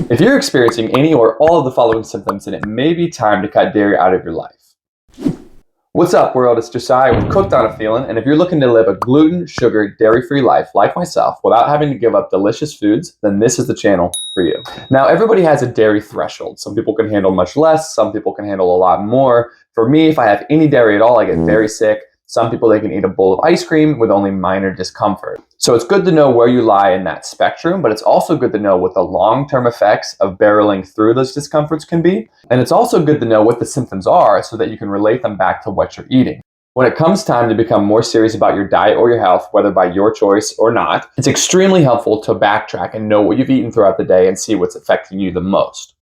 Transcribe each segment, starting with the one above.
If you're experiencing any or all of the following symptoms, then it may be time to cut dairy out of your life. What's up, world? It's Josiah with Cooked on a Feeling, and if you're looking to live a gluten, sugar, dairy-free life like myself without having to give up delicious foods, then this is the channel for you. Now, everybody has a dairy threshold. Some people can handle much less, some people can handle a lot more. For me, if I have any dairy at all, I get very sick. Some people, they can eat a bowl of ice cream with only minor discomfort. So it's good to know where you lie in that spectrum, but it's also good to know what the long-term effects of barreling through those discomforts can be. And it's also good to know what the symptoms are so that you can relate them back to what you're eating. When it comes time to become more serious about your diet or your health, whether by your choice or not, it's extremely helpful to backtrack and know what you've eaten throughout the day and see what's affecting you the most.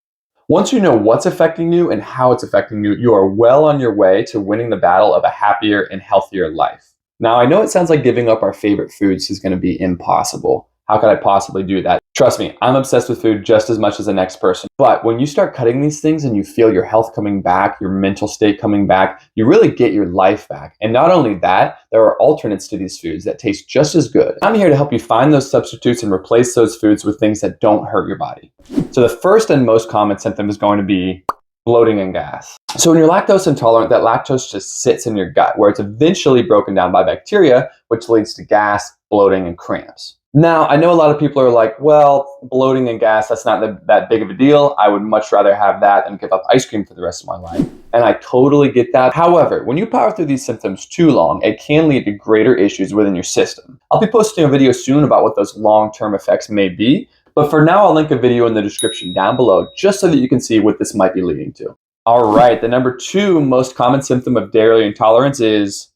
Once you know what's affecting you and how it's affecting you, you are well on your way to winning the battle of a happier and healthier life. Now, I know it sounds like giving up our favorite foods is going to be impossible. How could I possibly do that? Trust me, I'm obsessed with food just as much as the next person. But when you start cutting these things and you feel your health coming back, your mental state coming back, you really get your life back. And not only that, there are alternates to these foods that taste just as good. I'm here to help you find those substitutes and replace those foods with things that don't hurt your body. So the first and most common symptom is going to be bloating and gas. So when you're lactose intolerant, that lactose just sits in your gut where it's eventually broken down by bacteria, which leads to gas, bloating, and cramps. Now, I know a lot of people are like, well, bloating and gas, that's not that big of a deal. I would much rather have that than give up ice cream for the rest of my life. And I totally get that. However, when you power through these symptoms too long, it can lead to greater issues within your system. I'll be posting a video soon about what those long-term effects may be. But for now, I'll link a video in the description down below just so that you can see what this might be leading to. All right, the number 2 most common symptom of dairy intolerance is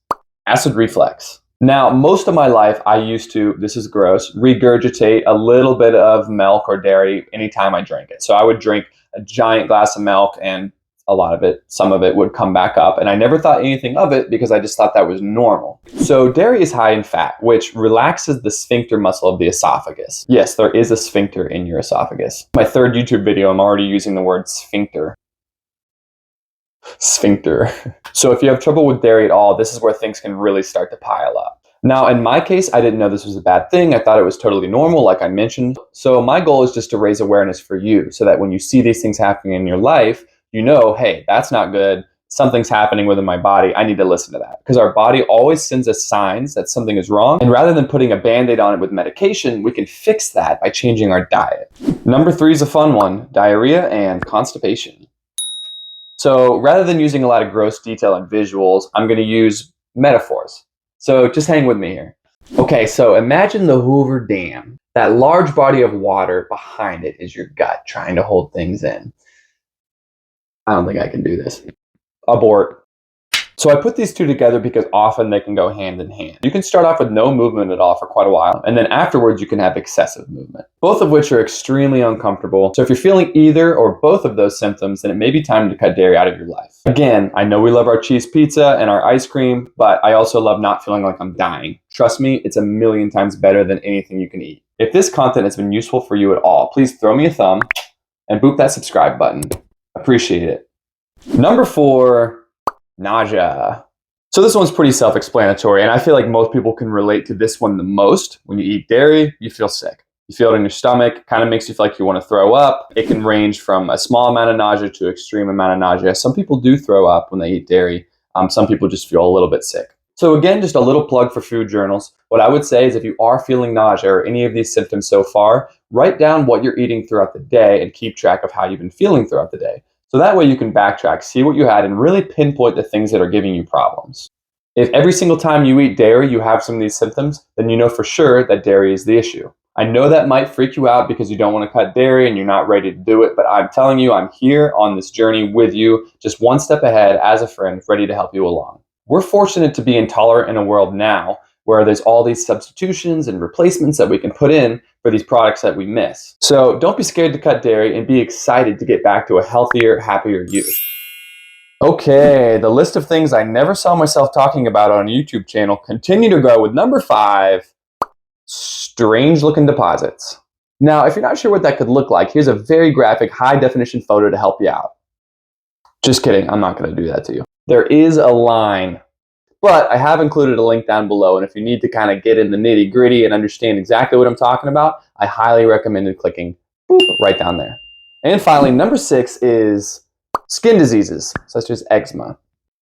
acid reflux. Now, most of my life, I used to, this is gross, regurgitate a little bit of milk or dairy anytime I drank it. So I would drink a giant glass of milk and a lot of it, some of it would come back up. And I never thought anything of it because I just thought that was normal. So dairy is high in fat, which relaxes the sphincter muscle of the esophagus. Yes, there is a sphincter in your esophagus. My 3rd YouTube video, I'm already using the word sphincter. Sphincter. So if you have trouble with dairy at all, this is where things can really start to pile up. Now, in my case, I didn't know this was a bad thing. I thought it was totally normal, like I mentioned. So my goal is just to raise awareness for you so that when you see these things happening in your life, you know, hey, that's not good. Something's happening within my body. I need to listen to that. Because our body always sends us signs that something is wrong. And rather than putting a Band-Aid on it with medication, we can fix that by changing our diet. Number 3 is a fun one, diarrhea and constipation. So rather than using a lot of gross detail and visuals, I'm going to use metaphors. So just hang with me here. Okay, so imagine the Hoover Dam. That large body of water behind it is your gut trying to hold things in. I don't think I can do this. Abort. So I put these two together because often they can go hand in hand. You can start off with no movement at all for quite a while, and then afterwards you can have excessive movement, both of which are extremely uncomfortable. So if you're feeling either or both of those symptoms, then it may be time to cut dairy out of your life. Again, I know we love our cheese pizza and our ice cream, but I also love not feeling like I'm dying. Trust me, it's a million times better than anything you can eat. If this content has been useful for you at all, please throw me a thumb and boop that subscribe button. Appreciate it. Number 4, nausea. So this one's pretty self-explanatory, and I feel like most people can relate to this one the most. When you eat dairy, you feel sick. You feel it in your stomach, kind of makes you feel like you want to throw up. It can range from a small amount of nausea to extreme amount of nausea. Some people do throw up when they eat dairy. Some people just feel a little bit sick. So again, just a little plug for food journals. What I would say is if you are feeling nausea or any of these symptoms so far, write down what you're eating throughout the day and keep track of how you've been feeling throughout the day. So that way you can backtrack, see what you had, and really pinpoint the things that are giving you problems. If every single time you eat dairy you have some of these symptoms, then you know for sure that dairy is the issue. I know that might freak you out because you don't want to cut dairy and you're not ready to do it, but I'm telling you, I'm here on this journey with you, just one step ahead as a friend, ready to help you along. We're fortunate to be intolerant in a world now where there's all these substitutions and replacements that we can put in for these products that we miss. So don't be scared to cut dairy and be excited to get back to a healthier, happier you. Okay, the list of things I never saw myself talking about on a YouTube channel continue to grow with number 5, strange looking deposits. Now, if you're not sure what that could look like, here's a very graphic, high definition photo to help you out. Just kidding, I'm not gonna do that to you. There is a line, but I have included a link down below, and if you need to kind of get in the nitty gritty and understand exactly what I'm talking about, I highly recommend clicking boop, right down there. And finally, number 6 is skin diseases, such as eczema.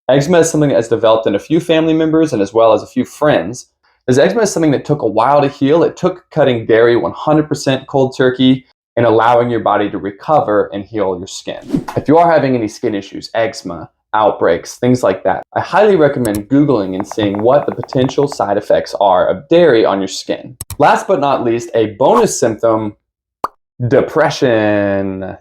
Eczema is something that has developed in a few family members and as well as a few friends. As eczema is something that took a while to heal. It took cutting dairy 100% cold turkey and allowing your body to recover and heal your skin. If you are having any skin issues, eczema, outbreaks, things like that, I highly recommend Googling and seeing what the potential side effects are of dairy on your skin. Last but not least, a bonus symptom, depression.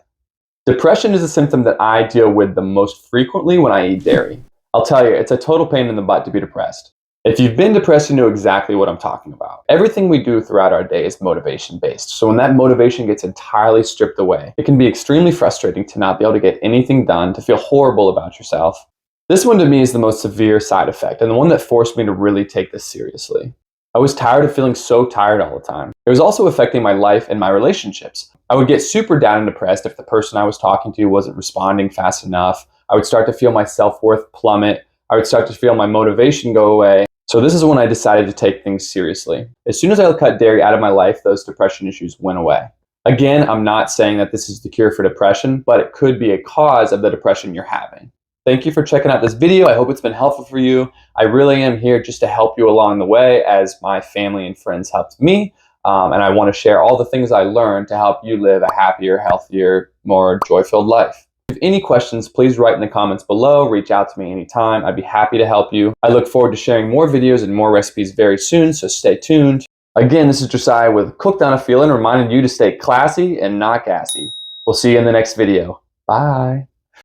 Depression is a symptom that I deal with the most frequently when I eat dairy. I'll tell you, it's a total pain in the butt to be depressed. If you've been depressed, you know exactly what I'm talking about. Everything we do throughout our day is motivation-based. So when that motivation gets entirely stripped away, it can be extremely frustrating to not be able to get anything done, to feel horrible about yourself. This one to me is the most severe side effect, and the one that forced me to really take this seriously. I was tired of feeling so tired all the time. It was also affecting my life and my relationships. I would get super down and depressed if the person I was talking to wasn't responding fast enough. I would start to feel my self-worth plummet. I would start to feel my motivation go away. So this is when I decided to take things seriously. As soon as I cut dairy out of my life, those depression issues went away. Again, I'm not saying that this is the cure for depression, but it could be a cause of the depression you're having. Thank you for checking out this video. I hope it's been helpful for you. I really am here just to help you along the way as my family and friends helped me. And I want to share all the things I learned to help you live a happier, healthier, more joy-filled life. If you have any questions, please write in the comments below. Reach out to me anytime. I'd be happy to help you. I look forward to sharing more videos and more recipes very soon, so stay tuned. Again, this is Josiah with Cooked on a Feeling, reminding you to stay classy and not gassy. We'll see you in the next video. Bye.